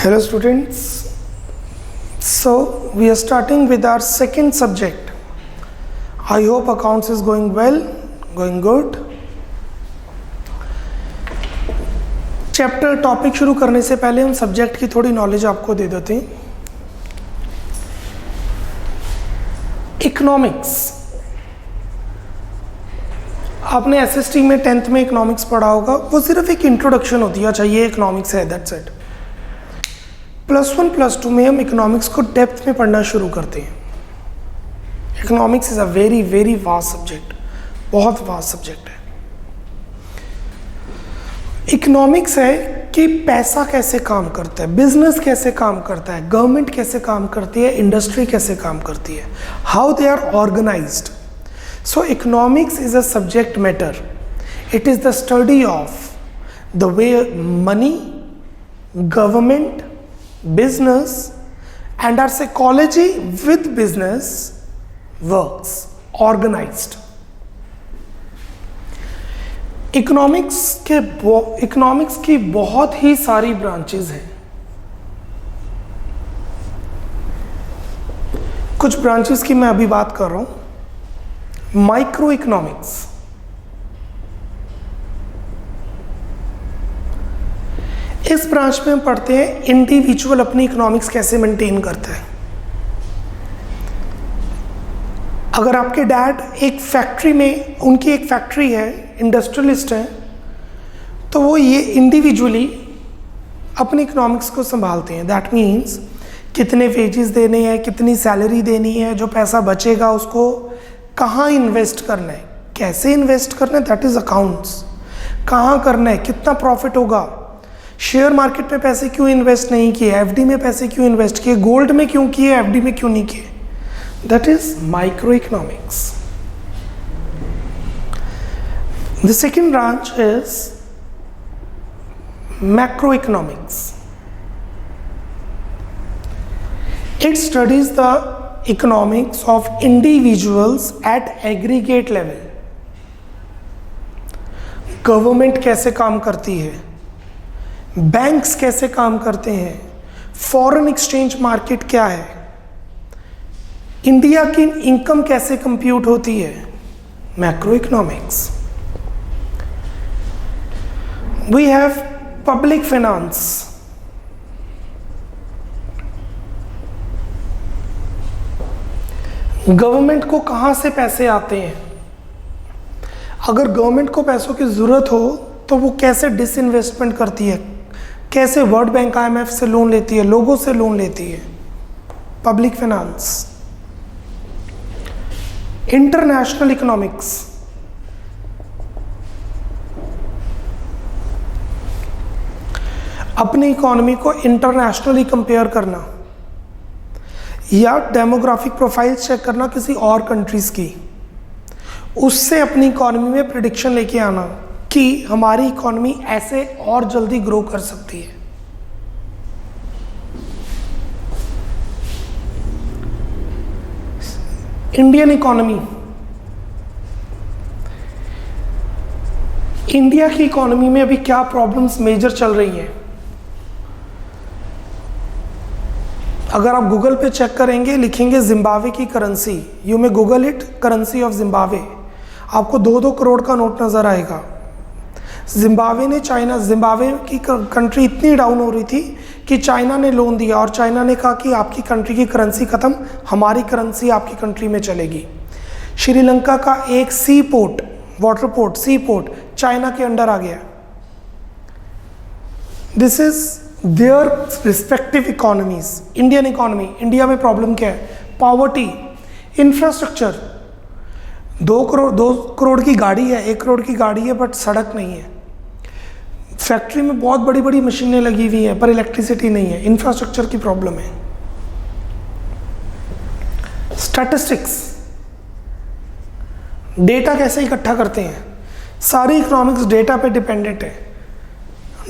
Hello students, so we are starting with our second subject. I hope accounts is going well, going good. Chapter topic शुरू करने से पहले हम subject की थोड़ी नॉलेज आपको दे देते हैं. इकोनॉमिक्स, आपने एसएसटी में 10th में इकोनॉमिक्स पढ़ा होगा. वो सिर्फ एक इंट्रोडक्शन होती है, अच्छा ये इकोनॉमिक्स है, दैट्स इट. +1 +2 में हम इकोनॉमिक्स को डेप्थ में पढ़ना शुरू करते हैं. Economics is a very very vast subject, बहुत वास्ट सब्जेक्ट है. इकोनॉमिक्स है कि पैसा कैसे काम करता है, बिजनेस कैसे काम करता है, गवर्नमेंट कैसे काम करती है, इंडस्ट्री कैसे काम करती है, how they are organized. So economics is a subject matter. It is the study of the way money, government, business and our psychology with business works, organized. Economics की बहुत ही सारी ब्रांचेस हैं. कुछ ब्रांचेस की मैं अभी बात कर रहा हूं. माइक्रो इकोनॉमिक्स, इस ब्रांच में हम पढ़ते हैं इंडिविजुअल अपनी इकोनॉमिक्स कैसे मेंटेन करता है. अगर आपके डैड एक फैक्ट्री में, उनकी एक फैक्ट्री है, इंडस्ट्रियलिस्ट हैं, तो वो ये इंडिविजुअली अपनी इकोनॉमिक्स को संभालते हैं. दैट मीन्स कितने वेजेस देने हैं, कितनी सैलरी देनी है, जो पैसा बचेगा उसको कहाँ इन्वेस्ट करना है, कैसे इन्वेस्ट करना है, दैट इज अकाउंट्स. कहाँ करना है, कितना प्रॉफिट होगा, शेयर मार्केट में पैसे क्यों इन्वेस्ट नहीं किए, एफडी में पैसे क्यों इन्वेस्ट किए, गोल्ड में क्यों किए, एफडी में क्यों नहीं किए. That is micro economics. The second branch is macro economics. It studies the economics of individuals at aggregate level. Government कैसे काम करती है, बैंक्स कैसे काम करते हैं, फॉरेन एक्सचेंज मार्केट क्या है, इंडिया की इनकम कैसे कंप्यूट होती है. Macro economics. We have public finance. Government को कहां से पैसे आते हैं, अगर गवर्नमेंट को पैसों की जरूरत हो तो वो कैसे डिसइन्वेस्टमेंट करती है, कैसे वर्ल्ड बैंक IMF से लोन लेती है, लोगों से लोन लेती है. Public finance. International economics. अपनी इकोनॉमी को इंटरनेशनली कंपेयर करना या डेमोग्राफिक प्रोफाइल चेक करना किसी और कंट्रीज की, उससे अपनी इकोनॉमी में प्रिडिक्शन लेके आना कि हमारी इकोनॉमी ऐसे और जल्दी ग्रो कर सकती है. इंडियन इकोनॉमी, इंडिया की इकोनॉमी में अभी क्या प्रॉब्लम्स मेजर चल रही हैं. अगर आप गूगल पे चेक करेंगे, लिखेंगे जिम्बाब्वे की currency, you may Google it, currency of Zimbabwe, आपको 2-2 करोड़ का नोट नजर आएगा. जिम्बाब्वे ने जिम्बाब्वे की कंट्री इतनी डाउन हो रही थी कि चाइना ने लोन दिया और चाइना ने कहा कि आपकी कंट्री की करेंसी खत्म, हमारी करेंसी आपकी कंट्री में चलेगी. श्रीलंका का एक सी पोर्ट, वाटर पोर्ट, सी पोर्ट चाइना के अंडर आ गया. This is their respective economies. Indian economy, India में प्रॉब्लम क्या है, पॉवर्टी, इंफ्रास्ट्रक्चर. 2 करोड़ की गाड़ी है, 1 करोड़ की गाड़ी है, बट सड़क नहीं है. फैक्ट्री में बहुत बड़ी बड़ी मशीनें लगी हुई हैं पर इलेक्ट्रिसिटी नहीं है. इंफ्रास्ट्रक्चर की प्रॉब्लम है. स्टैटिस्टिक्स, डेटा कैसे इकट्ठा करते हैं, सारी इकोनॉमिक्स डेटा पे डिपेंडेंट है.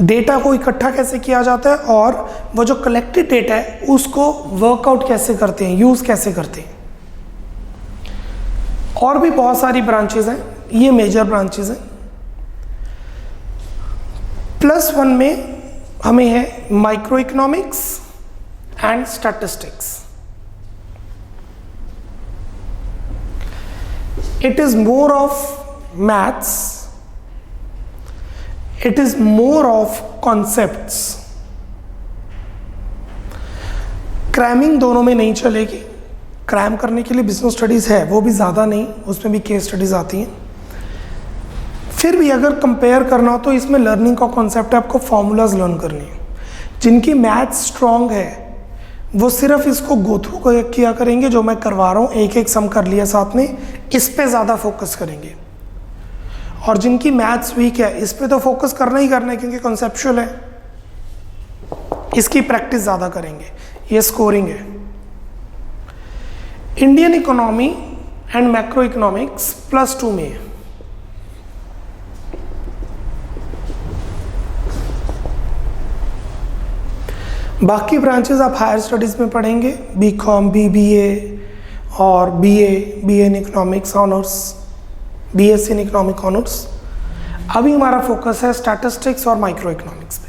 डेटा को इकट्ठा कैसे किया जाता है और वो जो कलेक्टेड डेटा है उसको वर्कआउट कैसे करते हैं, यूज कैसे करते हैं. और भी बहुत सारी ब्रांचेस हैं, ये मेजर ब्रांचेस हैं. +1 में हमें है micro economics and statistics. It is more of maths, it is more of concepts. Cramming दोनों में नहीं चलेगी. क्रैम करने के लिए बिजनेस स्टडीज़ है, वो भी ज़्यादा नहीं, उसमें भी केस स्टडीज़ आती हैं. फिर भी अगर कंपेयर करना हो तो इसमें लर्निंग का कॉन्सेप्ट है, आपको फॉर्मूलाज लर्न करनी है. जिनकी मैथ्स स्ट्रॉन्ग है वो सिर्फ इसको गो थ्रू किया करेंगे, जो मैं करवा रहा हूँ एक एक सम कर लिया साथ में, इस पे ज़्यादा फोकस करेंगे. और जिनकी मैथ्स वीक है इस पे तो फोकस करना ही करना है क्योंकि कॉन्सेप्चुअल है, इसकी प्रैक्टिस ज़्यादा करेंगे. ये स्कोरिंग है. Indian economy and macro economics +2 में है. बाकी ब्रांचेस आप हायर स्टडीज़ में पढ़ेंगे, बीकॉम, बीबीए और BA in economics honours, BSc in economic honours. अभी हमारा फोकस है स्टैटिस्टिक्स और माइक्रो इकोनॉमिक्स पे.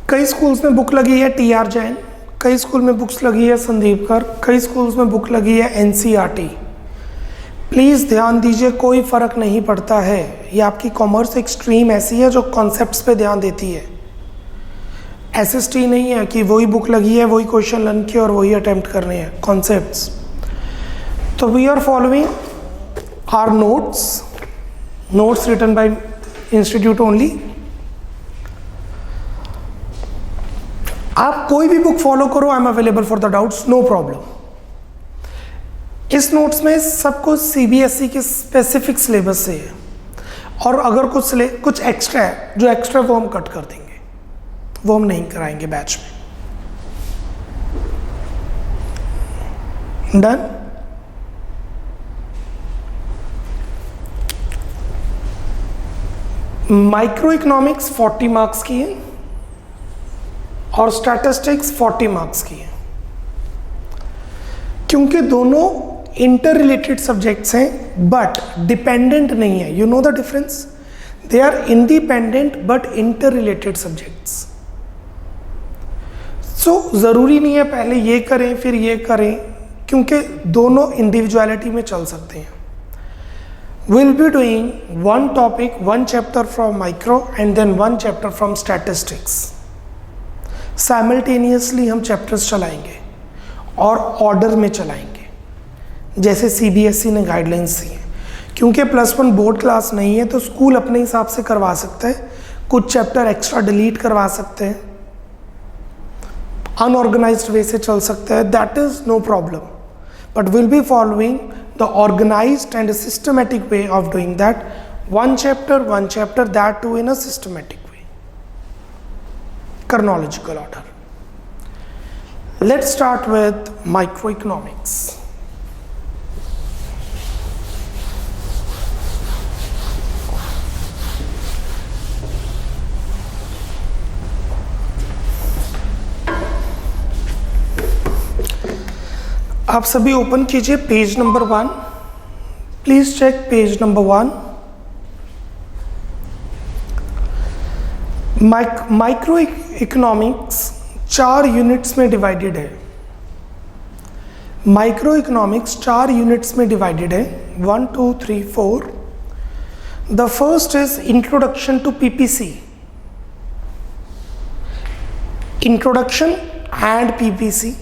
कई स्कूल्स में बुक लगी है TR जैन, कई स्कूल में बुक्स लगी है संदीप कर, कई स्कूल्स में बुक लगी है NCERT. प्लीज़ ध्यान दीजिए, कोई फ़र्क नहीं पड़ता है. ये आपकी कॉमर्स एक स्ट्रीम ऐसी है जो कॉन्सेप्ट्स पे ध्यान देती है. SST नहीं है कि वही बुक लगी है, वही क्वेश्चन लर्न किए और वही अटेम्प्ट करने हैं. कॉन्सेप्ट्स. तो we are following our notes written by institute only. आप कोई भी बुक फॉलो करो, I am available for the doubts, no problem. इस नोट्स में सब कुछ CBSE के स्पेसिफिक सिलेबस से है, और अगर कुछ एक्स्ट्रा है, जो एक्स्ट्रा वो हम कट कर देंगे, वो हम नहीं कराएंगे बैच में. डन. माइक्रो इकोनॉमिक्स 40 मार्क्स की है और स्टैटिस्टिक्स 40 मार्क्स की है. क्योंकि दोनों इंटर रिलेटेड सब्जेक्ट्स हैं बट डिपेंडेंट नहीं है. You know the difference. They are independent but interrelated subjects. So ज़रूरी नहीं है पहले ये करें फिर ये करें, क्योंकि दोनों इंडिविजुअलिटी में चल सकते हैं. Will be doing one topic, one chapter from micro and then one chapter from statistics. Simultaneously हम चैप्टर्स चलाएंगे और ऑर्डर में चलाएंगे जैसे CBSE ने गाइडलाइंस दी है. क्योंकि +1 बोर्ड क्लास नहीं है तो स्कूल अपने हिसाब से करवा सकता है. कुछ चैप्टर एक्स्ट्रा डिलीट करवा सकते हैं, अनऑर्गेनाइज्ड वे से चल सकता है, that is no problem. But will be following the organized and systematic way of doing that. One chapter, that too in a systematic way, chronological order. Let's start with microeconomics. आप सभी open कीजिए page number 1. Please check page number 1. Micro economics 4 units में divided है. Micro economics 4 units में divided है. 1 2 3 4. The first is introduction to PPC. Introduction and PPC.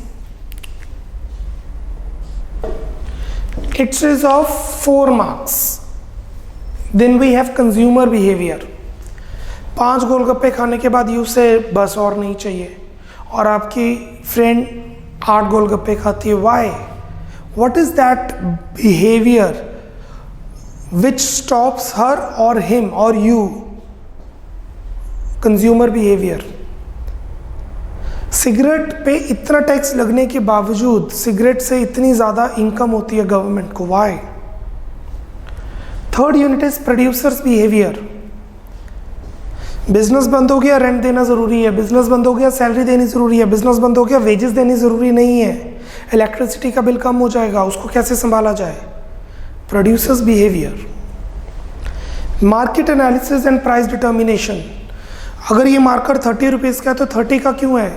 It is of 4 marks. Then we have consumer behavior. 5 गोलगप्पे खाने के बाद you से बस और नहीं चाहिए, और आपकी फ्रेंड 8 गोलगप्पे खाती है. Why? What is that behavior which stops her or him or you? Consumer behavior. Cigarette पे इतना टैक्स लगने के बावजूद सिगरेट से इतनी ज़्यादा इनकम होती है गवर्नमेंट को. Why? Third unit is producers behaviour. Business बंद हो गया, रेंट देना ज़रूरी है. बिजनेस बंद हो गया, सैलरी देनी ज़रूरी है. बिजनेस बंद हो गया, वेजेस देनी ज़रूरी नहीं है. इलेक्ट्रिसिटी का बिल कम हो जाएगा, उसको कैसे संभाला जाए. Producers behaviour, market analysis and price determination. अगर ये मार्कर 30 रुपीज़ का है तो 30 का क्यों है,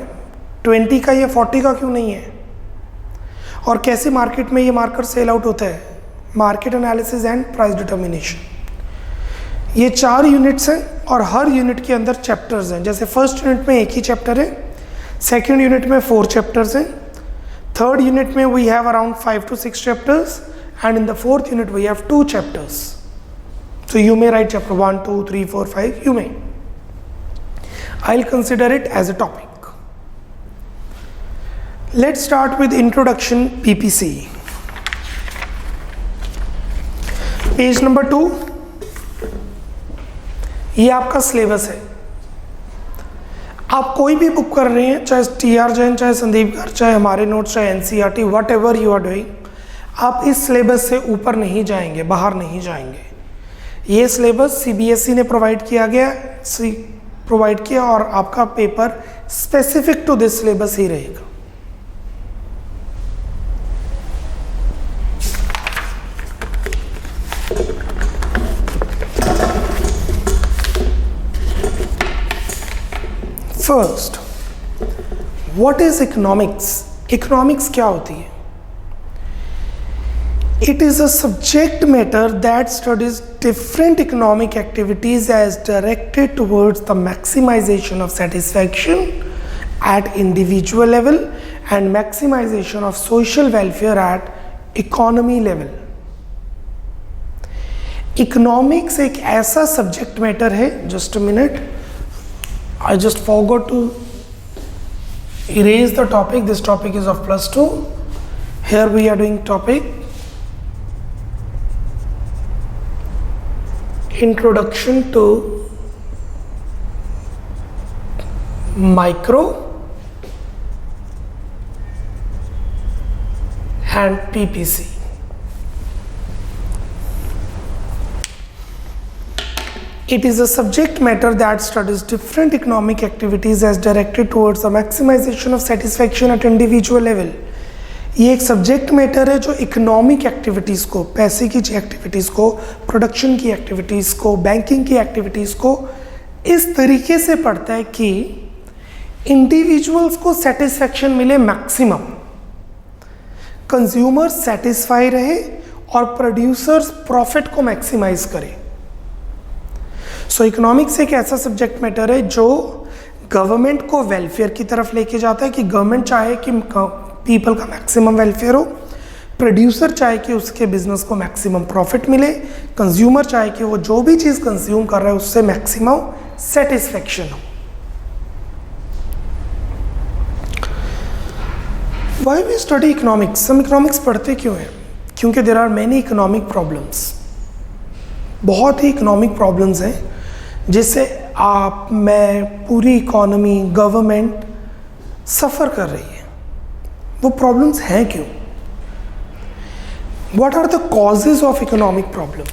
20 का या 40 का क्यों नहीं है, और कैसे मार्केट में ये मार्कर सेल आउट होता है, market analysis and price determination. ये 4 यूनिट्स हैं और हर यूनिट के अंदर चैप्टर्स हैं। जैसे फर्स्ट यूनिट में एक ही चैप्टर है, सेकेंड यूनिट में 4 चैप्टर्स हैं, थर्ड यूनिट में we have around 5 to 6 chapters, and in the fourth unit we have 2 chapters. So you may write chapter 1, 2, 3, 4, 5, you may. I'll consider it as a topic. Let's start with introduction PPC. Page number 2. ये आपका syllabus है। आप कोई भी book कर रहे हैं, चाहे TR जैन, चाहे संदीप गर्ग, चाहे हमारे नोट्स, चाहे NCERT, whatever you are doing, आप इस सिलेबस से ऊपर नहीं जाएंगे, बाहर नहीं जाएंगे। ये सिलेबस CBSE ने प्रोवाइड किया और आपका paper specific to this syllabus ही रहेगा। First, what is economics? Economics क्या होती है? It is a subject matter that studies different economic activities as directed towards the maximization of satisfaction at individual level and maximization of social welfare at economy level. Economics एक ऐसा subject matter है, just a minute, I just forgot to erase the topic. This topic is of +2. Here we are doing topic Introduction to Micro and PPC. It is a subject matter that studies different economic activities as directed towards the maximization of satisfaction at individual level. ये एक subject matter है जो economic activities को, पैसे की activities को, production की activities को, बैंकिंग की एक्टिविटीज़ को इस तरीके से पढ़ता है कि इंडिविजुअल्स को सेटिस्फैक्शन मिले मैक्सिमम, कंज्यूमर सेटिस्फाई रहे और प्रोड्यूसर्स प्रॉफिट को मैक्सिमाइज करें। सो इकोनॉमिक्स एक ऐसा सब्जेक्ट मैटर है जो गवर्नमेंट को वेलफेयर की तरफ लेके जाता है कि गवर्नमेंट चाहे कि पीपल का मैक्सिमम वेलफेयर हो, प्रोड्यूसर चाहे कि उसके बिजनेस को मैक्सिमम प्रॉफिट मिले, कंज्यूमर चाहे कि वो जो भी चीज़ कंज्यूम कर रहा है उससे मैक्सिमम सेटिस्फैक्शन हो। Why we study economics? हम इकोनॉमिक्स पढ़ते क्यों हैं? क्योंकि there are many economic problems, बहुत ही इकोनॉमिक प्रॉब्लम्स हैं जिससे आप, मैं, पूरी इकोनॉमी, गवर्नमेंट सफ़र कर रही है। वो प्रॉब्लम्स हैं क्यों? What are the causes of economic problem?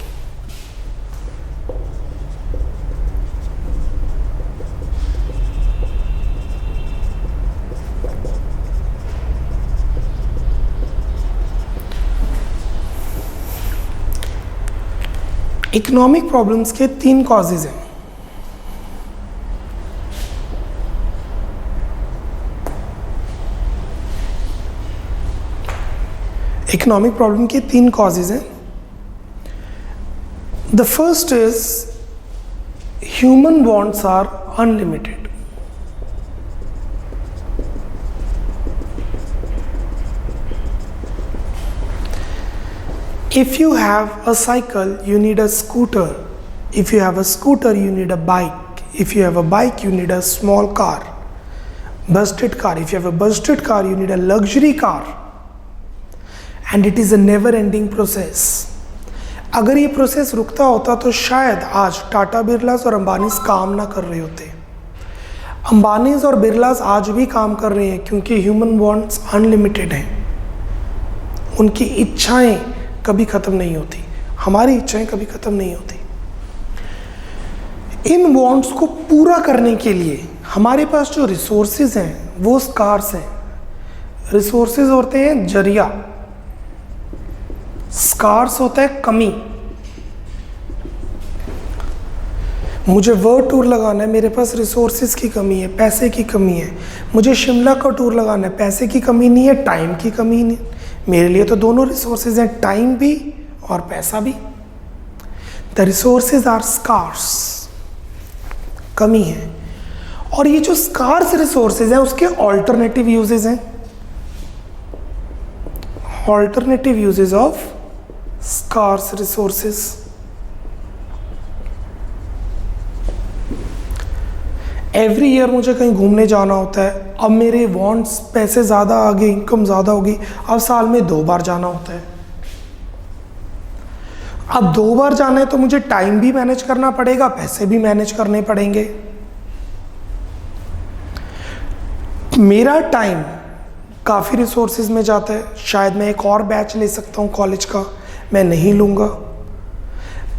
Economic problems के 3 कॉजेज हैं। इकोनॉमिक प्रॉब्लम के 3 कॉजेज हैं। The first is human wants are unlimited. If you have a cycle, you need a scooter. If you have a scooter, you need a bike. If you have a bike, you need a small car, busted car. If you have a busted car, you need a luxury car. And it is a never-ending process. अगर ये process रुकता होता तो शायद आज टाटा बिरलास और अंबानीज काम ना कर रहे होते। अंबानीज और बिरलास आज भी काम कर रहे हैं क्योंकि ह्यूमन वांट्स अनलिमिटेड हैं। उनकी इच्छाएं कभी ख़त्म नहीं होती, हमारी इच्छाएं कभी ख़त्म नहीं होती। इन वांट्स को पूरा करने के लिए हमारे पास जो रिसोर्सेज हैं वो स्कार्स हैं। रिसोर्सेज होते हैं जरिया, स्कार्स होता है कमी। मुझे वर्ल्ड टूर लगाना है, मेरे पास रिसोर्सेज की कमी है, पैसे की कमी है। मुझे शिमला का टूर लगाना है, पैसे की कमी नहीं है, टाइम की कमी नहीं। मेरे लिए तो दोनों रिसोर्सेज हैं, टाइम भी और पैसा भी। द रिसोर्सेज आर स्कार्स, कमी है। और ये जो स्कार्स रिसोर्सेज हैं उसके ऑल्टरनेटिव यूजेस हैं, alternative uses of scarce resources. Every year मुझे कहीं घूमने जाना होता है। अब मेरे वांट्स, पैसे ज़्यादा आ गए, इनकम ज़्यादा होगी, अब साल में 2 बार जाना होता है। अब 2 बार जाना है तो मुझे टाइम भी मैनेज करना पड़ेगा, पैसे भी मैनेज करने पड़ेंगे। मेरा टाइम काफ़ी रिसोर्सेज में जाता है, शायद मैं एक और बैच ले सकता हूँ कॉलेज का, मैं नहीं लूँगा।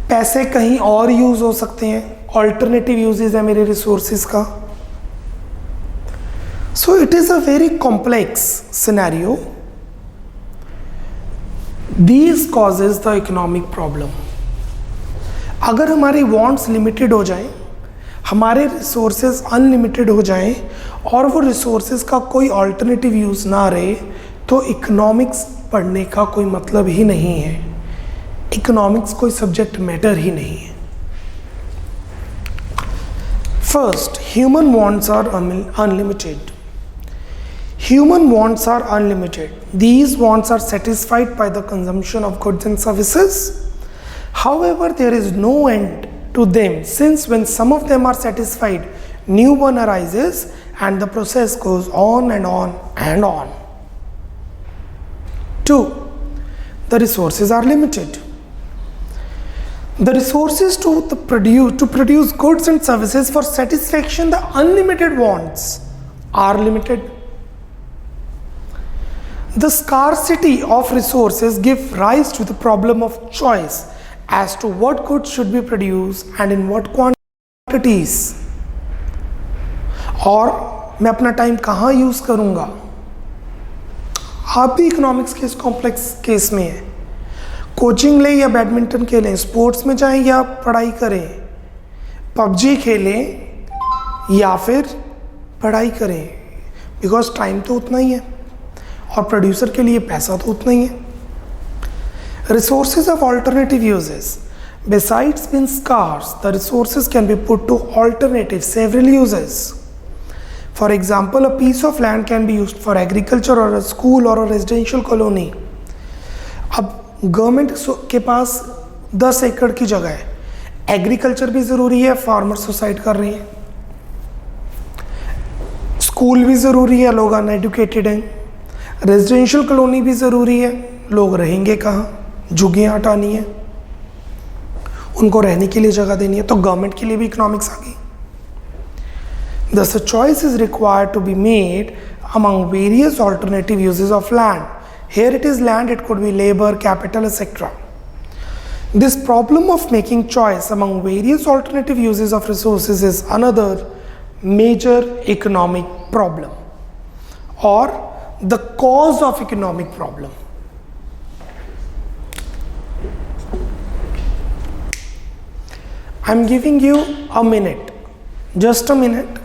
पैसे कहीं और यूज़ हो सकते हैं, ऑल्टरनेटिव यूजेस है मेरे रिसोर्सेज का। So it is a very complex scenario. These causes the economic problem. अगर हमारी वांट्स लिमिटेड हो जाएं, हमारे रिसोर्सेज अनलिमिटेड हो जाएं और वो रिसोर्सेज का कोई ऑल्टरनेटिव यूज़ ना रहे, तो इकोनॉमिक्स पढ़ने का कोई मतलब ही नहीं है। इकोनॉमिक्स कोई सब्जेक्ट मैटर ही नहीं है। First, human wants are unlimited. Human wants are unlimited. These wants are satisfied by the consumption of goods and services. However, there is no end to them, since when some of them are satisfied, new one arises and the process goes on and on and on. 2. The resources are limited. The resources to produce goods and services for satisfaction the unlimited wants are limited. The scarcity of resources give rise to the problem of choice as to what goods should be produced and in what quantities. और मैं अपना time कहाँ use करूँगा? आप भी economics के इस complex case में हैं। कोचिंग लें या बैडमिंटन खेलें, स्पोर्ट्स में जाएं या पढ़ाई करें, पबजी खेलें या फिर पढ़ाई करें, बिकॉज टाइम तो उतना ही है और प्रोड्यूसर के लिए पैसा तो उतना ही है। Resources of alternative uses. Besides being scarce, the resources can be put to alternative several uses. For example, a piece of land can be used for agriculture or a school or a residential colony. अब government के पास 10 एकड़ की जगह है, agriculture भी ज़रूरी है, farmer suicide कर रही हैं, स्कूल भी ज़रूरी है, लोग अनएडुकेटेड हैं, रेजिडेंशियल कॉलोनी भी ज़रूरी है, लोग रहेंगे कहाँ, झुग्गियाँ हटानी है, उनको रहने के लिए जगह देनी है, तो गवर्नमेंट के लिए भी इकोनॉमिक्स आ गई। Thus, a choice is required to be made among various alternative uses of land. Here it is land, it could be labor, capital, etc. This problem of making choice among various alternative uses of resources is another major economic problem or the cause of economic problem. I'm giving you a minute, just a minute.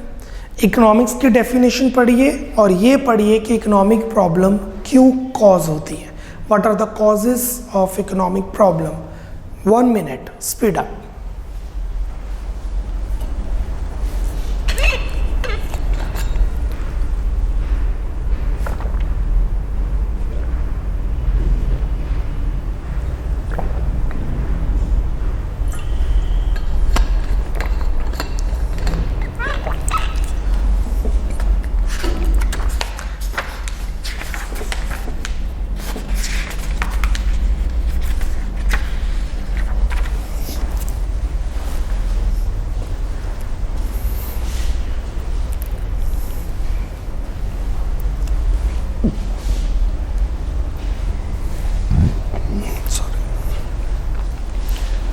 Economics की definition पढ़िए और ये पढ़िए कि economic problem क्यों cause होती है। What are the causes of economic problem. 1 minute, speed up.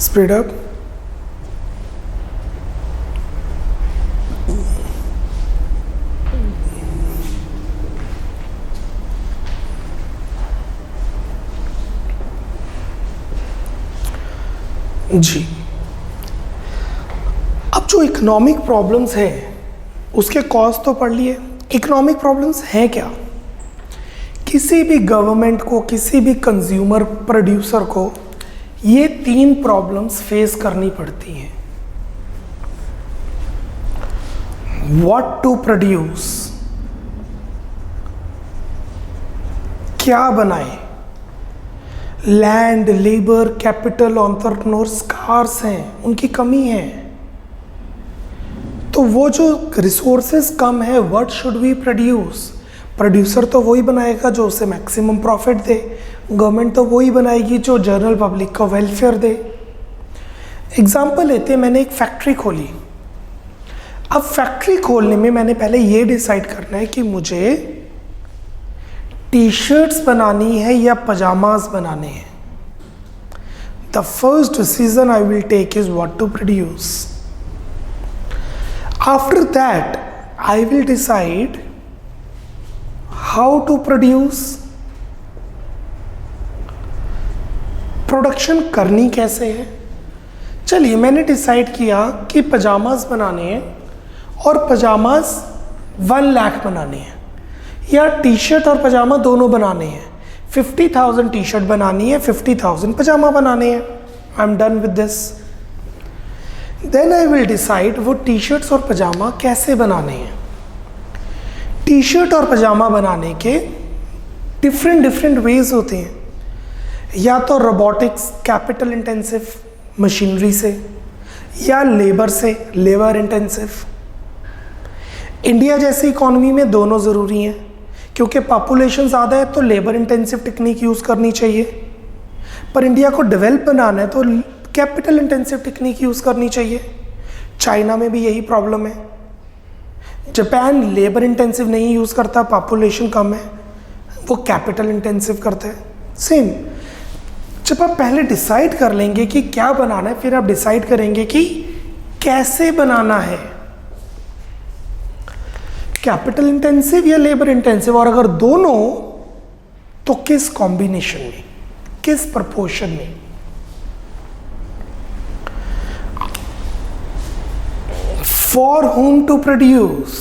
Speed up. जी, अब जो इकोनॉमिक प्रॉब्लम्स है उसके कॉज तो पढ़ लिए। इकोनॉमिक प्रॉब्लम्स हैं क्या? किसी भी गवर्नमेंट को, किसी भी कंज्यूमर प्रोड्यूसर को ये 3 प्रॉब्लम्स फेस करनी पड़ती हैं। व्हाट टू प्रोड्यूस, क्या बनाए, land, labour, capital, entrepreneurs scarce हैं, उनकी कमी है। तो वो जो रिसोर्सेज कम है, what should we produce? Producer तो वही बनाएगा जो उसे मैक्सिमम प्रॉफिट दे, गवर्नमेंट तो वही बनाएगी जो जनरल पब्लिक को वेलफेयर दे। एग्जाम्पल लेते हैं, मैंने एक फैक्ट्री खोली। अब फैक्ट्री खोलने में मैंने पहले ये डिसाइड करना है कि मुझे टी शर्ट्स बनानी है या पजामाज बनाने हैं। The first decision I will take is what to produce. After that I will decide how to produce, production करनी कैसे है। चलिए, मैंने डिसाइड किया कि पजामाज बनाने हैं और पजामाज 1 लाख बनाने हैं, या टी शर्ट और पजामा दोनों बनाने हैं। 50,000 टी शर्ट बनानी है, 50,000 पजामा बनाने हैं। I am done with this. Then I will decide वो टी शर्ट्स और पजामा कैसे बनाने हैं। टी शर्ट और पजामा बनाने के डिफरेंट वेज होते हैं, या तो रोबोटिक्स, कैपिटल इंटेंसिव मशीनरी से, या लेबर से, लेबर इंटेंसिव। इंडिया जैसी इकोनॉमी में दोनों ज़रूरी हैं, क्योंकि पॉपुलेशन ज़्यादा है तो लेबर इंटेंसिव टेक्निक यूज़ करनी चाहिए, पर इंडिया को डेवलप बनाना है तो कैपिटल इंटेंसिव टेक्निक यूज़ करनी चाहिए। चाइना में भी यही प्रॉब्लम है। जापान लेबर इंटेंसिव नहीं यूज़ करता, पॉपुलेशन कम है, वो कैपिटल इंटेंसिव करता है। सेम, जब आप पहले डिसाइड कर लेंगे कि क्या बनाना है, फिर आप डिसाइड करेंगे कि कैसे बनाना है, कैपिटल इंटेंसिव या लेबर इंटेंसिव, और अगर दोनों तो किस कॉम्बिनेशन में, किस प्रपोर्शन में। फॉर whom टू प्रोड्यूस,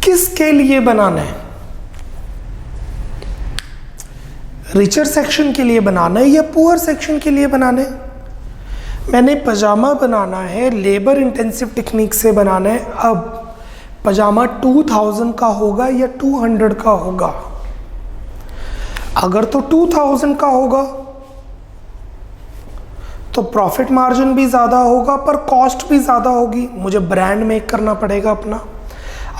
किसके लिए बनाना है, रिचर सेक्शन के लिए बनाना है या पुअर सेक्शन के लिए बनाना है। मैंने पजामा बनाना है, लेबर इंटेंसिव टेक्निक से बनाना है। अब पजामा 2000 का होगा या 200 का होगा? अगर तो 2000 का होगा तो प्रॉफिट मार्जिन भी ज़्यादा होगा, पर कॉस्ट भी ज़्यादा होगी, मुझे ब्रांड मेक करना पड़ेगा अपना।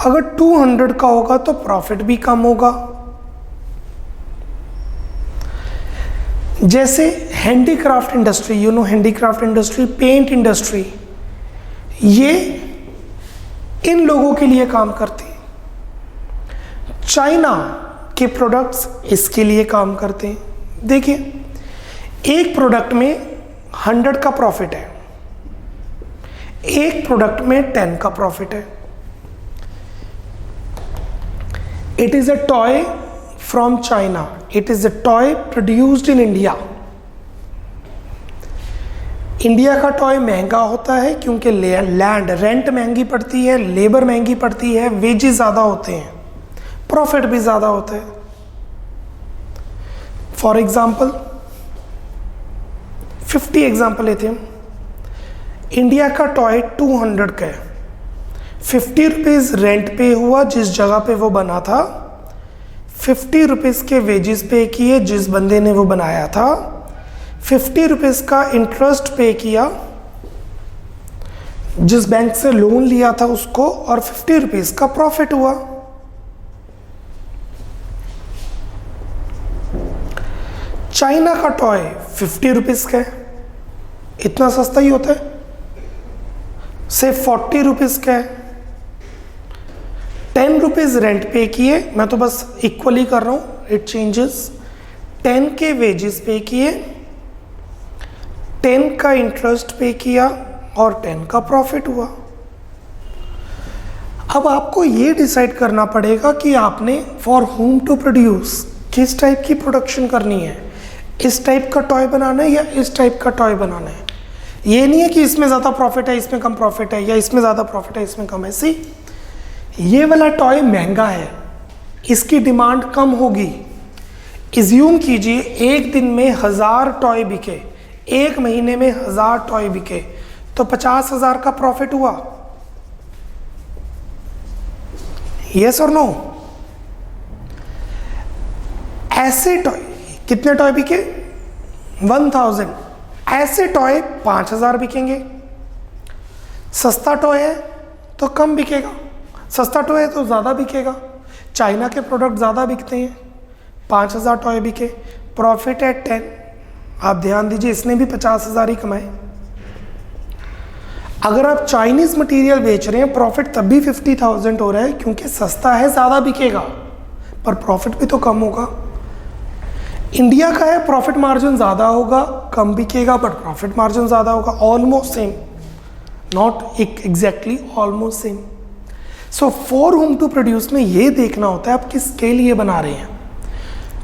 अगर 200 का होगा तो प्रॉफिट भी कम होगा। जैसे handicraft industry, handicraft industry, paint industry, ये इन लोगों के लिए काम करती है। चाइना के प्रोडक्ट्स इसके लिए काम करते हैं। देखिए, एक प्रोडक्ट में 100 का प्रॉफिट है, एक प्रोडक्ट में 10 का प्रॉफिट है। It is a toy from China, it is a toy produced in India. India का टॉय महंगा होता है क्योंकि लैंड रेंट महंगी पड़ती है, लेबर महंगी पड़ती है, वेजेस ज़्यादा होते हैं, प्रॉफिट भी ज़्यादा होता है। फॉर एग्जाम्पल 50 एग्जाम्पल लेते हैं। इंडिया का टॉय 200 का है, 50 रुपीज़ रेंट पे हुआ जिस जगह पे वो बना था, 50 रुपीज़ के वेजेस पे किए जिस बंदे ने वो बनाया था, 50 रुपीज़ का इंटरेस्ट पे किया जिस बैंक से लोन लिया था उसको, और 50 रुपीज़ का प्रॉफिट हुआ। चाइना का टॉय 50 रुपीज़ का है, इतना सस्ता ही होता है। से 40 रुपीज़ का है, 10 रुपीज़ रेंट पे किए, मैं तो बस इक्वली कर रहा हूँ, इट चेंजेस। 10 के वेजेस पे किए, 10 का इंटरेस्ट पे किया और 10 का प्रॉफिट हुआ। अब आपको ये डिसाइड करना पड़ेगा कि आपने फॉर होम टू प्रोड्यूस किस टाइप की प्रोडक्शन करनी है। इस टाइप का टॉय बनाना है या इस टाइप का टॉय बनाना है। ये नहीं है कि इसमें ज़्यादा प्रॉफिट है इसमें कम प्रॉफिट है, या इसमें ज़्यादा प्रॉफिट है इसमें कम है। सी, ये वाला टॉय महंगा है, इसकी डिमांड कम होगी। इज्यूम कीजिए एक दिन में 1000 टॉय बिके, एक महीने में 1000 टॉय बिके, तो 50,000 का प्रॉफिट हुआ। यस और नो? ऐसे टॉय कितने टॉय बिके? 1000। ऐसे टॉय 5000 बिकेंगे। सस्ता टॉय है तो कम बिकेगा, सस्ता टॉय है तो ज़्यादा बिकेगा। चाइना के प्रोडक्ट ज़्यादा बिकते हैं, 5000 टॉय बिके, प्रॉफिट है 10। आप ध्यान दीजिए, इसने भी 50,000 ही कमाए। अगर आप चाइनीज़ मटेरियल बेच रहे हैं, प्रॉफिट तब भी 50,000 हो रहा है, क्योंकि सस्ता है, ज़्यादा बिकेगा, पर प्रॉफिट भी तो कम होगा। इंडिया का है, प्रॉफिट मार्जिन ज़्यादा होगा, कम बिकेगा, बट प्रॉफिट मार्जिन ज़्यादा होगा। Almost same, not exactly, almost same. So for whom to produce में ये देखना होता है आप किसके लिए बना रहे हैं,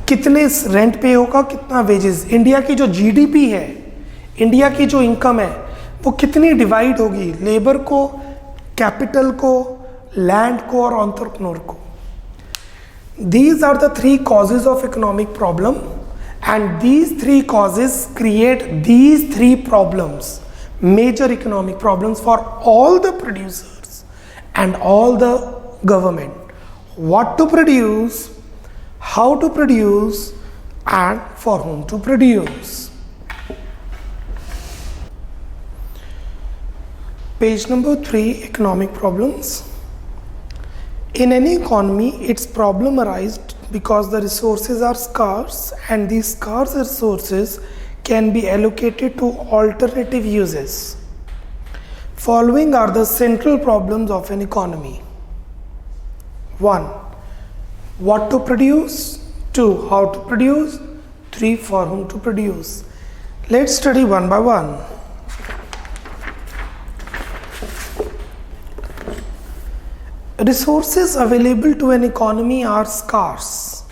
कितने रेंट पे होगा, कितना वेजेस। इंडिया की जो जीडीपी है, इंडिया की जो इनकम है, वो कितनी डिवाइड होगी, लेबर को, कैपिटल को, लैंड को और एंटरप्रेन्योर को। These are the 3 causes of economic problem, and these 3 causes create these 3 problems, major economic problems for all the producers and all the government. What to produce, how to produce, and for whom to produce. Page number 3, economic problems. In any economy, its problem arises because the resources are scarce, and these scarce resources can be allocated to alternative uses. Following are the central problems of an economy. 1. What to produce. 2. How to produce. 3. For whom to produce. Let's study one by one. Resources available to an economy are scarce.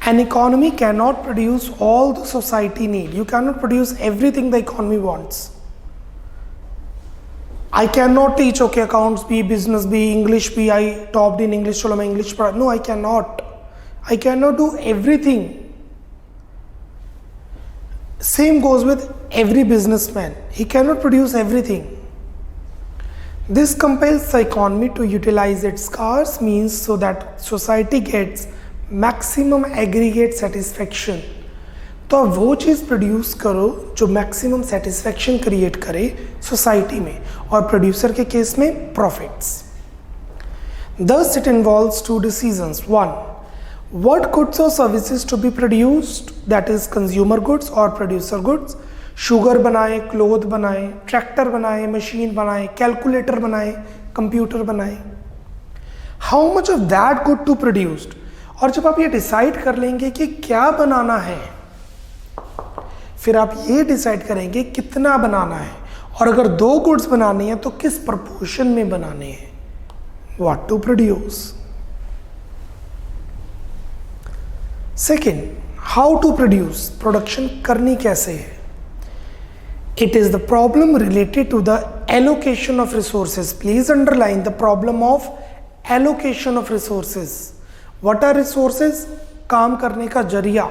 An economy cannot produce all the society need. You cannot produce everything the economy wants. I cannot teach, okay, accounts be, business be, English be, I topped in English, chalo main English padha. No, I cannot. I cannot do everything. Same goes with every businessman. He cannot produce everything. This compels the economy to utilize its scarce means so that society gets maximum aggregate satisfaction. तो वो चीज़ produce करो जो maximum satisfaction create करे society में, और producer के case में profits. Thus it involves 2 decisions. 1. What goods or services to be produced, that is consumer goods or producer goods. Sugar बनाए, क्लोथ बनाए, ट्रैक्टर बनाए, मशीन बनाए, कैलकुलेटर बनाए, कंप्यूटर बनाए। How much of that good to produced. और जब आप ये डिसाइड कर लेंगे कि क्या बनाना है, फिर आप ये डिसाइड करेंगे कितना बनाना है, और अगर 2 गुड्स बनाने हैं तो किस प्रपोर्शन में बनाने हैं। What to produce. Second, how to produce, production करनी कैसे है। It is the problem related to the allocation of resources. Please underline the problem of allocation of resources. What are resources? काम करने का जरिया।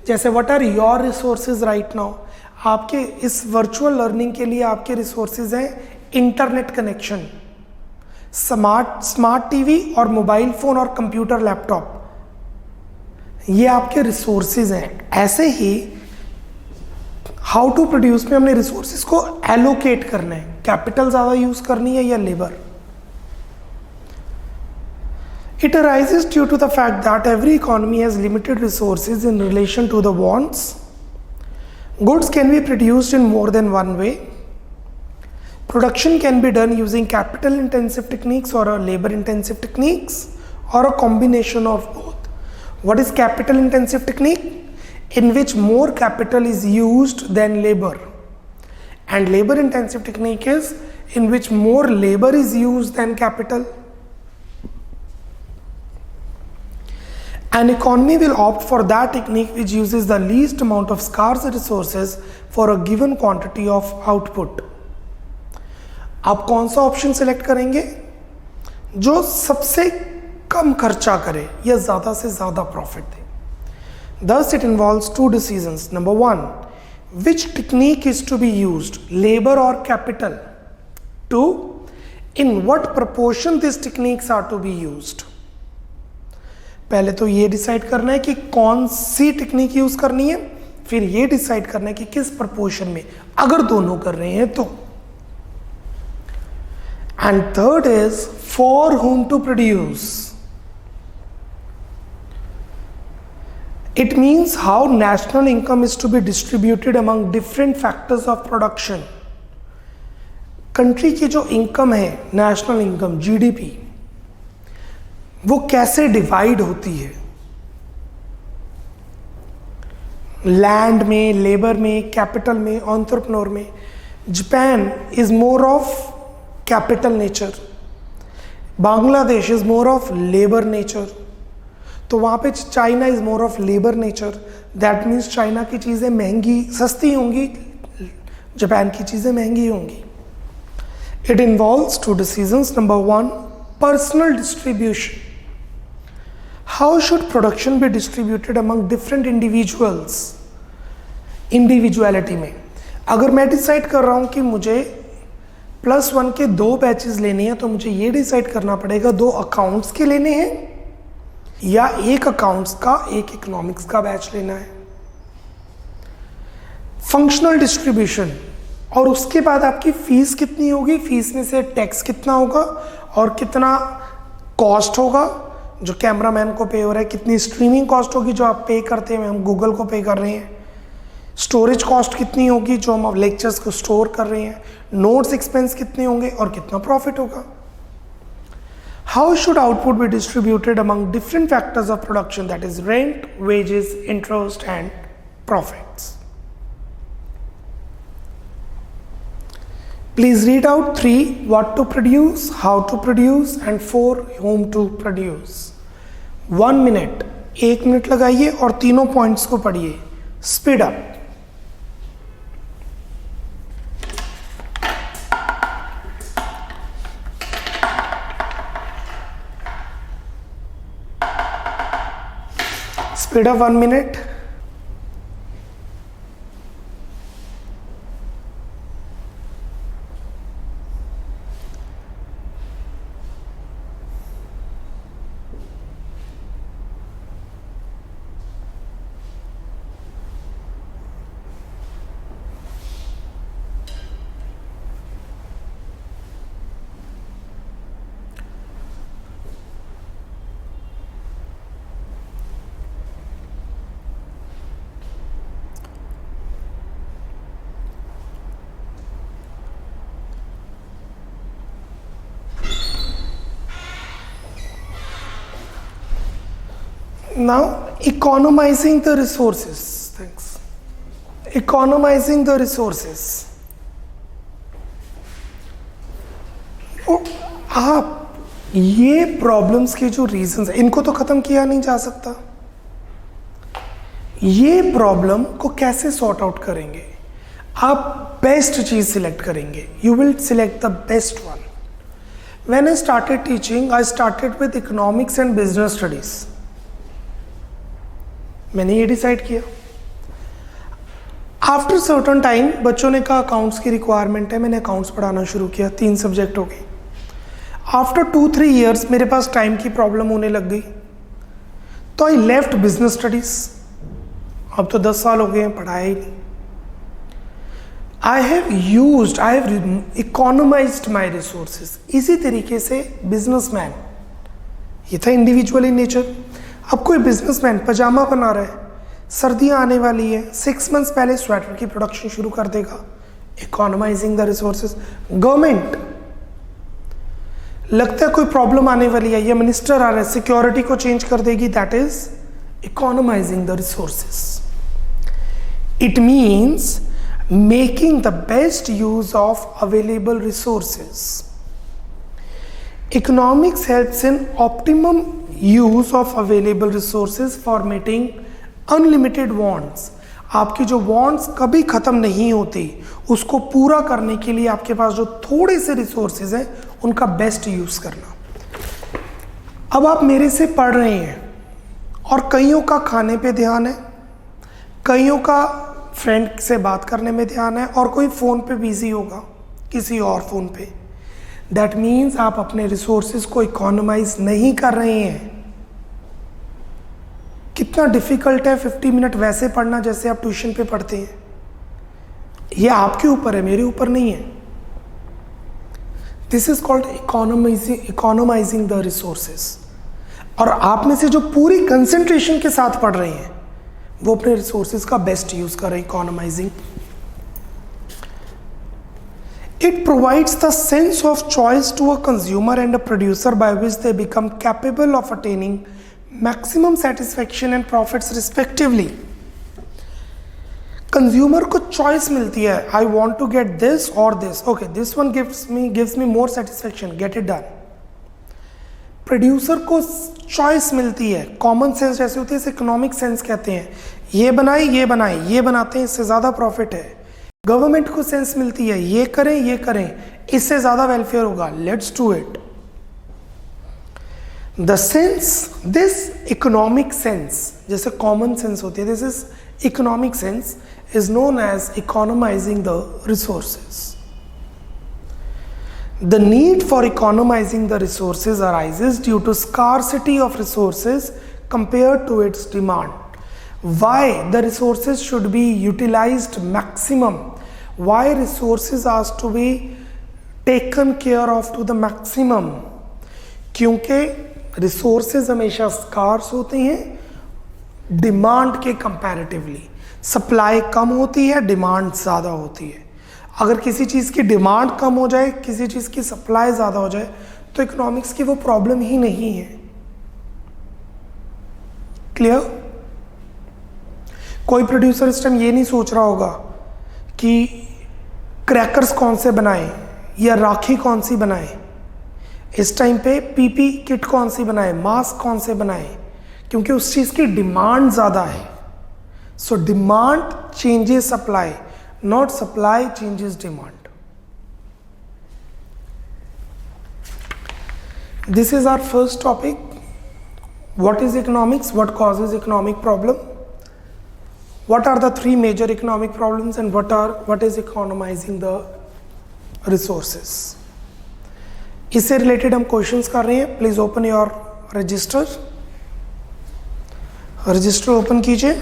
जैसे what are your resources right now? आपके इस वर्चुअल लर्निंग के लिए आपके रिसोर्सेज हैं इंटरनेट कनेक्शन, स्मार्ट टीवी और मोबाइल फोन और कंप्यूटर लैपटॉप, ये आपके रिसोर्सेज हैं। ऐसे ही हाउ टू प्रोड्यूस में हमने रिसोर्सेज को एलोकेट करना है, कैपिटल ज़्यादा यूज करनी है या labour. It arises due to the fact that every economy has limited resources in relation to the wants. Goods can be produced in more than one way. Production can be done using capital intensive techniques or labor intensive techniques, or a combination of both. What is capital intensive technique? In which more capital is used than labor. And labor intensive technique is in which more labor is used than capital. An economy will opt for that technique which uses the least amount of scarce resources for a given quantity of output. आप कौन सा option select करेंगे? जो सबसे कम खर्चा करे या ज़्यादा से ज़्यादा profit they. Thus it involves two decisions. Number one, which technique is to be used, labor or capital? Two, in what proportion these techniques are to be used. पहले तो ये डिसाइड करना है कि कौन सी टेक्निक यूज करनी है, फिर ये डिसाइड करना है कि किस प्रपोर्शन में, अगर दोनों कर रहे हैं तो. And third is for whom to produce. It means how national income is to be distributed among different factors of production. Country की जो इनकम है, नेशनल इनकम जीडीपी, वो कैसे डिवाइड होती है, लैंड में, लेबर में, कैपिटल में, एंटरप्रेन्योर में. Japan is more of capital nature, Bangladesh is more of labour nature. तो वहाँ पे China is more of labour nature. That means China की चीज़ें महंगी सस्ती होंगी, जापान की चीज़ें महंगी होंगी. It involves two decisions. Number one, personal distribution. How should production be distributed among different individuals. Individuality में अगर मैं डिसाइड कर रहा हूँ कि मुझे +1 के 2 बैचेस लेने हैं, तो मुझे ये डिसाइड करना पड़ेगा 2 अकाउंट्स के लेने हैं या एक अकाउंट्स का, एक इकोनॉमिक्स का बैच लेना है. फंक्शनल डिस्ट्रीब्यूशन, और उसके बाद आपकी फीस कितनी होगी, फीस में से टैक्स कितना होगा और कितना कॉस्ट होगा जो कैमरामैन को पे हो रहा है, कितनी स्ट्रीमिंग कॉस्ट होगी जो आप पे करते हैं, हम गूगल को पे कर रहे हैं, स्टोरेज कॉस्ट कितनी होगी जो हम लेक्चर्स को स्टोर कर रहे हैं, नोट्स एक्सपेंस कितने होंगे और कितना प्रॉफिट होगा. How should output B distributed among different factors of production, that is rent, wages, interest and profits. Please read out 3, what to produce, how to produce and 4, whom to produce. 1 minute, 1 minute लगाइए और तीनों points को पढ़िए. Speed up. Speed up 1 minute. Now, economizing the resources. Thanks. Economizing the resources. आप ये problems के जो reasons हैं, इनको तो खत्म किया नहीं जा सकता. ये प्रॉब्लम को कैसे सॉर्ट आउट करेंगे? आप बेस्ट चीज सिलेक्ट करेंगे. You will select the best one. When I started teaching, I started with economics and business studies. मैंने ये डिसाइड किया. आफ्टर सर्टन टाइम बच्चों ने कहा अकाउंट्स की रिक्वायरमेंट है, मैंने अकाउंट्स पढ़ाना शुरू किया. 3 सब्जेक्ट हो गए. आफ्टर 2-3 ईयर्स मेरे पास टाइम की प्रॉब्लम होने लग गई, तो आई लेफ्ट बिजनेस स्टडीज. अब तो 10 साल हो गए हैं, पढ़ाया ही नहीं. I have economised my resources. इसी तरीके से बिजनेसमैन, ये था इंडिविजुअल इन नेचर. अब कोई बिजनेसमैन पजामा बना रहा है, सर्दियां आने वाली है, 6 मंथ्स पहले स्वेटर की प्रोडक्शन शुरू कर देगा. इकोनोमाइजिंग द रिसोर्सेज. गवर्नमेंट, लगता है कोई प्रॉब्लम आने वाली है या मिनिस्टर आ रहा है, सिक्योरिटी को चेंज कर देगी. That is economising the resources. It means making the best use of available resources. Economics helps in optimum use of available resources for meeting unlimited wants. आपकी जो wants कभी ख़त्म नहीं होती, उसको पूरा करने के लिए आपके पास जो थोड़े से resources हैं उनका बेस्ट यूज़ करना। अब आप मेरे से पढ़ रहे हैं और कईयों का खाने पे ध्यान है, कईयों का फ्रेंड से बात करने में ध्यान है, और कोई फ़ोन पे बिजी होगा किसी और फ़ोन पे। दैट मीन्स आप अपने रिसोर्सेज को इकोनोमाइज नहीं कर रहे हैं। कितना डिफिकल्ट है 50 मिनट वैसे पढ़ना जैसे आप ट्यूशन पे पढ़ते हैं। ये आपके ऊपर है, मेरे ऊपर नहीं है। This is called economising the resources. और आप में से जो पूरी कंसंट्रेशन के साथ पढ़ रहे हैं वो अपने रिसोर्सेज का बेस्ट यूज कर रहे हैं, इकोनोमाइजिंग। It provides the sense of choice to a consumer and a producer by which they become capable of attaining maximum satisfaction and profits respectively. Consumer को choice मिलती है, I want to get this or this. Okay, this one gives me more satisfaction. Get it done. Producer को choice मिलती है, common sense जैसे होती है, इसे economic sense कहते हैं। ये बनाए, ये बनाते हैं, इससे ज़्यादा profit है। गवर्नमेंट को सेंस मिलती है, ये करें, इससे ज्यादा वेलफेयर होगा, let's do it. The sense, this economic sense, जैसे कॉमन सेंस होती है, this is economic sense, is known as economising the resources. The need for economising the resources arises due to scarcity of resources compared to its demand. Why the resources should be utilized maximum? Why resources are to be taken care of to the maximum? क्योंकि resources हमेशा scarce होते हैं demand के comparatively. Supply कम होती है, demand ज़्यादा होती है। अगर किसी चीज़ की डिमांड कम हो जाए, किसी चीज़ की सप्लाई ज़्यादा हो जाए, तो इकोनॉमिक्स की वो प्रॉब्लम ही नहीं है। क्लियर? कोई प्रोड्यूसर इस टाइम ये नहीं सोच रहा होगा कि क्रैकर्स कौन से बनाएं या राखी कौन सी बनाएं, इस टाइम पे पीपी किट कौन सी बनाएं, मास्क कौन से बनाएं, क्योंकि उस चीज़ की डिमांड ज़्यादा है। So demand changes supply, not supply changes demand. This is our first topic, what is economics, what causes economic problem, what are the three major economic problems, and what is economizing the resources. इससे related हम questions कर रहे हैं। Please open your register, register open कीजिए।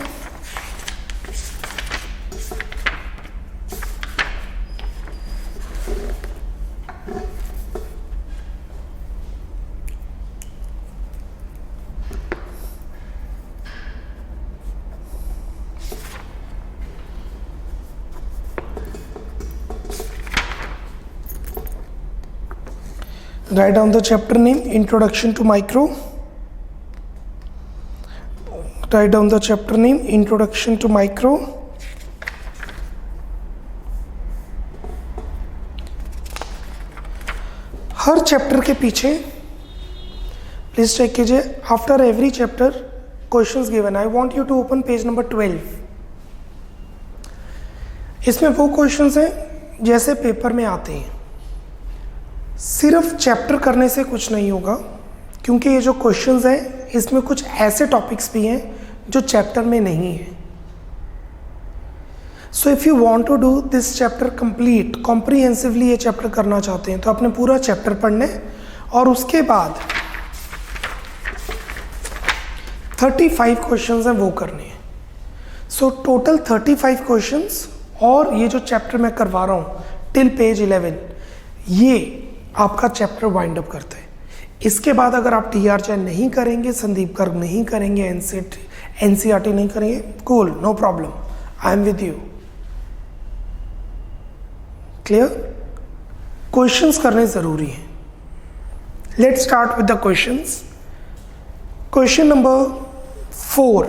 Write down the chapter name, Introduction to Micro. Write down the chapter name, Introduction to Micro. हर chapter के पीछे please check कीजिए, after every chapter questions given. I want you to open page number 12। इसमें वो questions हैं जैसे paper में आते हैं। सिर्फ चैप्टर करने से कुछ नहीं होगा, क्योंकि ये जो क्वेश्चंस हैं इसमें कुछ ऐसे टॉपिक्स भी हैं जो चैप्टर में नहीं है। So if you want to do this chapter complete comprehensively, ये चैप्टर करना चाहते हैं तो आपने पूरा चैप्टर पढ़ना है और उसके बाद 35 क्वेश्चंस हैं वो करने हैं। सो टोटल 35 क्वेश्चंस, और ये जो चैप्टर मैं करवा रहा हूँ टिल पेज 11, ये आपका चैप्टर वाइंड अप करता है। इसके बाद अगर आप TR चैन नहीं करेंगे, संदीप गर्ग नहीं करेंगे, NCERT नहीं करेंगे, cool, no problem, I am with you. Clear? Questions करने जरूरी हैं। Let's start with the questions. Question number 4,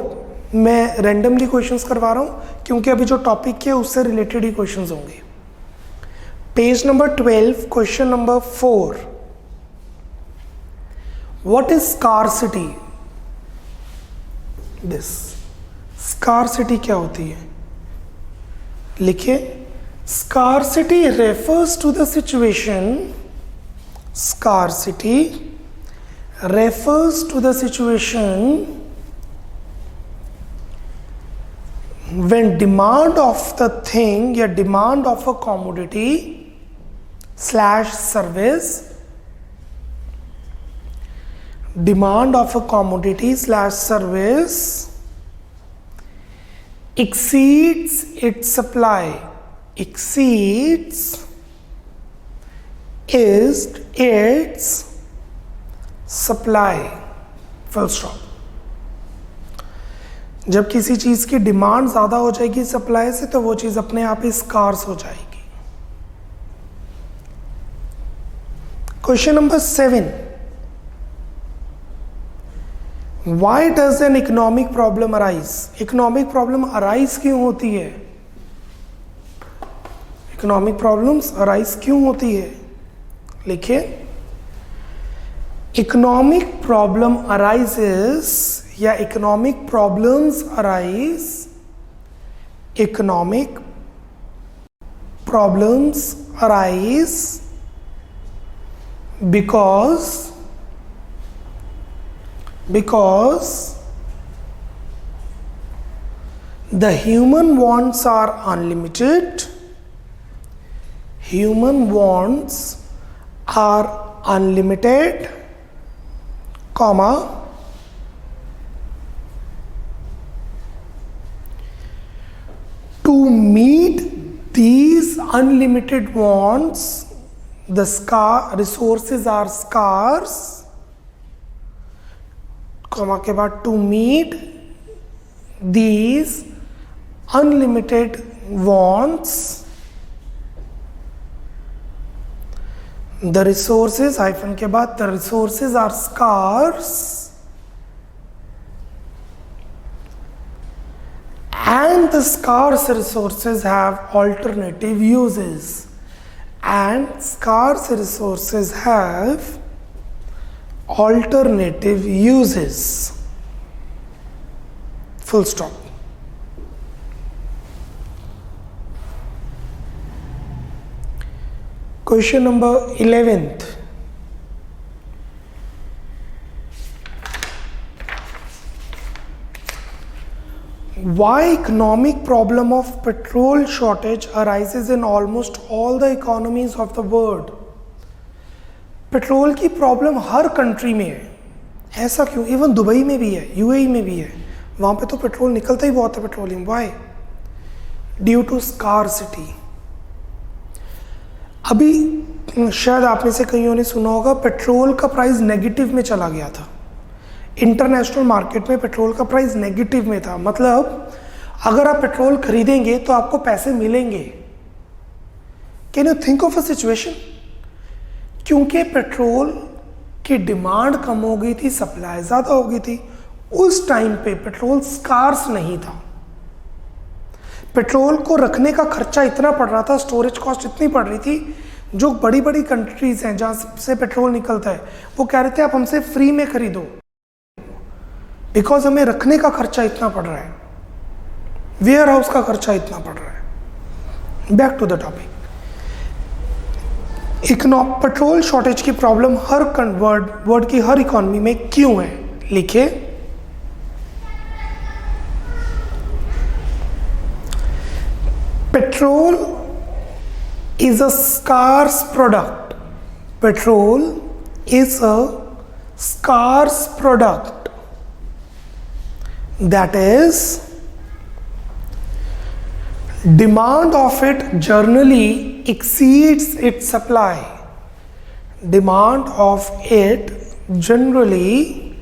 मैं रैंडमली क्वेश्चंस करवा रहा हूँ क्योंकि अभी जो टॉपिक है उससे रिलेटेड ही क्वेश्चंस होंगे। Page number 12, question number 4, what is scarcity? This scarcity क्या होती है? लिखिए, scarcity refers to the situation, scarcity refers to the situation when demand of the thing या demand of a commodity slash service, demand of a commodity slash service exceeds its supply, exceeds is its supply, full stop। जब किसी चीज की demand ज्यादा हो जाएगी supply से तो वो चीज अपने आप ही स्कार्स हो जाएगी। Question number 7, why does an economic problem arise? Economic problem arise क्यों होती है? इकोनॉमिक प्रॉब्लम्स अराइज क्यों होती है? लिखिए, इकोनॉमिक प्रॉब्लम अराइजेस या economic problems arise, economic problems arise because the human wants are unlimited, human wants are unlimited, comma, to meet these unlimited wants the resources are scarce, comma के बाद to meet these unlimited wants the resources hyphen के बाद the resources are scarce and the scarce resources have alternative uses, and scarce resources have alternative uses, full stop। Question number 11th, why economic problem of petrol shortage arises in almost all the economies of the world? Petrol की problem हर country में है, ऐसा क्यों? Even Dubai में भी है, UAE में भी है, वहाँ पे तो पेट्रोल निकलता ही बहुत है, petroleum. Why? Due to scarcity. अभी शायद आप में से कईयों ने सुना होगा पेट्रोल का प्राइस नेगेटिव में चला गया था, इंटरनेशनल मार्केट में पेट्रोल का प्राइस नेगेटिव में था। मतलब अगर आप पेट्रोल खरीदेंगे तो आपको पैसे मिलेंगे। Can you think of a situation? क्योंकि पेट्रोल की डिमांड कम हो गई थी, सप्लाई ज़्यादा हो गई थी। उस टाइम पे पेट्रोल स्कार्स नहीं था, पेट्रोल को रखने का खर्चा इतना पड़ रहा था, स्टोरेज कॉस्ट इतनी पड़ रही थी। जो बड़ी बड़ी कंट्रीज हैं जहाँ से पेट्रोल निकलता है वो कह रहे थे आप हमसे फ्री में खरीदो, बिकॉज हमें रखने का खर्चा इतना पड़ रहा है, वेयर हाउस का खर्चा इतना पड़ रहा है। Back to the topic, petrol shortage की प्रॉब्लम हर वर्ल्ड की हर इकोनॉमी में क्यों है? लिखिए, petrol is a scarce product. Petrol is a scarce product. That is, demand of it generally exceeds its supply. Demand of it generally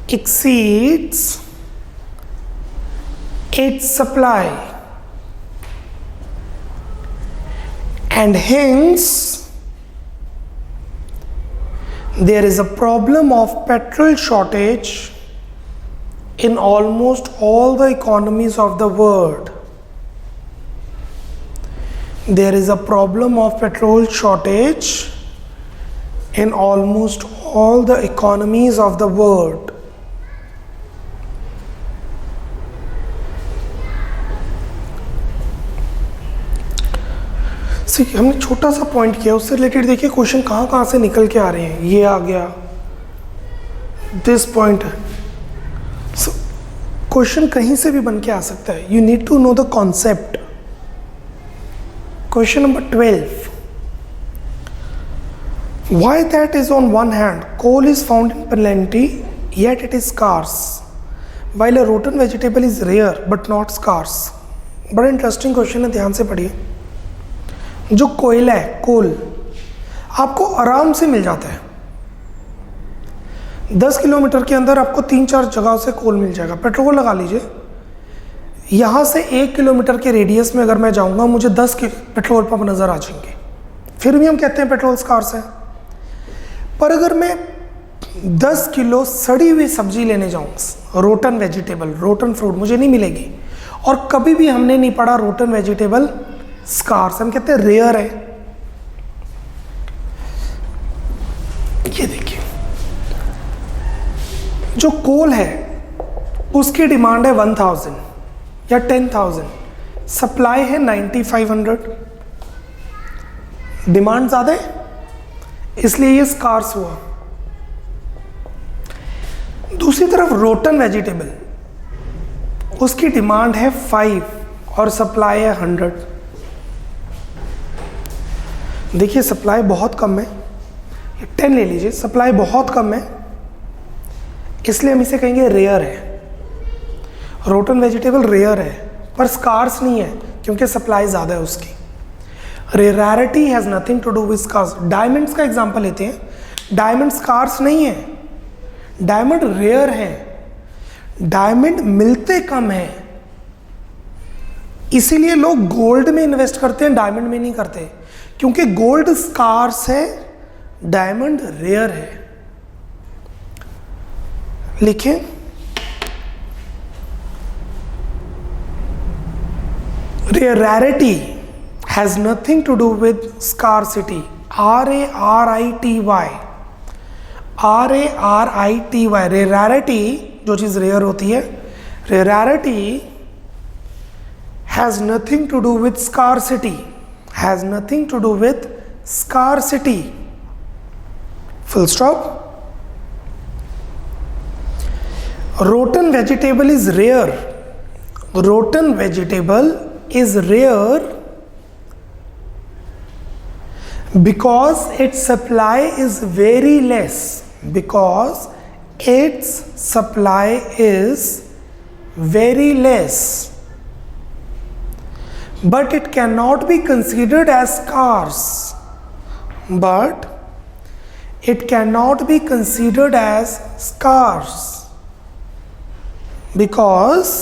exceeds its supply. And hence there is a problem of petrol shortage in almost all the economies of the world. There is a problem of petrol shortage in almost all the economies of the world. हमने छोटा सा point किया, उससे related देखिए question कहाँ से निकल के आ रहे हैं. ये आ गया, दिस पॉइंट. क्वेश्चन कहीं से भी बन के आ सकता है. You need to know the concept. Question number 12. Why that is on one hand coal is found in plenty yet it is scarce while a rotten vegetable is rare but not scarce. बड़ा interesting question है, ध्यान से पढ़िए. जो कोयला है, कोल आपको आराम से मिल जाता है. 10 किलोमीटर के अंदर आपको 3-4 जगहों से कोल मिल जाएगा. पेट्रोल लगा लीजिए, यहाँ से 1 किलोमीटर के रेडियस में अगर मैं जाऊँगा मुझे 10 पेट्रोल पंप नज़र आ जाएंगे. फिर भी हम कहते हैं पेट्रोल स्कार्स है. पर अगर मैं 10 किलो सड़ी हुई सब्जी लेने जाऊँ, रोटन वेजिटेबल, रोटन फ्रूट मुझे नहीं मिलेगी. और कभी भी हमने नहीं पढ़ा रोटन वेजिटेबल स्कार्स, हम कहते हैं रेयर है. ये देखिए, जो कोल है उसकी डिमांड है 1000 या 10,000, सप्लाई है 9500. डिमांड ज्यादा है इसलिए ये स्कार्स हुआ. दूसरी तरफ रोटन वेजिटेबल, उसकी डिमांड है 5 और सप्लाई है 100. देखिए सप्लाई बहुत कम है, 10 ले लीजिए, सप्लाई बहुत कम है इसलिए हम इसे कहेंगे रेयर है. रोटन वेजिटेबल रेयर है पर स्कार्स नहीं है क्योंकि सप्लाई ज़्यादा है उसकी. Rarity has nothing to do with scarce. Diamonds का एग्जांपल लेते हैं. डायमंड स्कार्स नहीं है, डायमंड रेयर है. डायमंड मिलते कम है, इसीलिए लोग गोल्ड में इन्वेस्ट करते हैं, डायमंड में नहीं करते. क्योंकि गोल्ड स्कार्स है, डायमंड रेयर है. लिखें, rarity has nothing to do with scarcity. R-A-R-I-T-Y. R-A-R-I-T-Y. Rarity, जो चीज़ रेयर होती है, rarity has nothing to do with scarcity. Has nothing to do with scarcity. Full stop. Rotten vegetable is rare. Rotten vegetable is rare because its supply is very less. Because its supply is very less. But it cannot be considered as scarce. But it cannot be considered as scarce. Because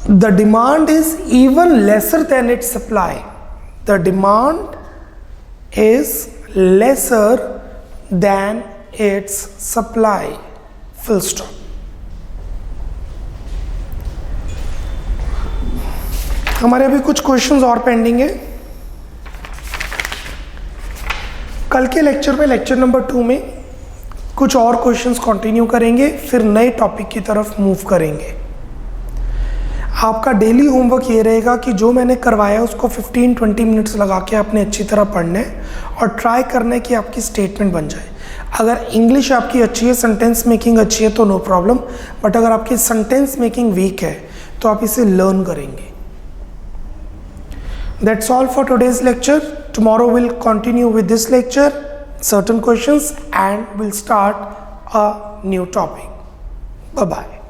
the demand is even lesser than its supply. The demand is lesser than its supply. Full stop. हमारे अभी कुछ questions और pending है. कल के lecture में, lecture number 2 में कुछ और क्वेश्चंस कंटिन्यू करेंगे, फिर नए टॉपिक की तरफ मूव करेंगे. आपका डेली होमवर्क ये रहेगा कि जो मैंने करवाया उसको 15-20 मिनट्स लगा के आपने अच्छी तरह पढ़ना है और ट्राई करना है कि आपकी स्टेटमेंट बन जाए. अगर इंग्लिश आपकी अच्छी है, सेंटेंस मेकिंग अच्छी है तो नो प्रॉब्लम. बट अगर आपकी सेंटेंस मेकिंग वीक है तो आप इसे लर्न करेंगे. That's all for today's lecture. Tomorrow we'll continue with this lecture, certain questions, and we'll start a new topic. Bye-bye.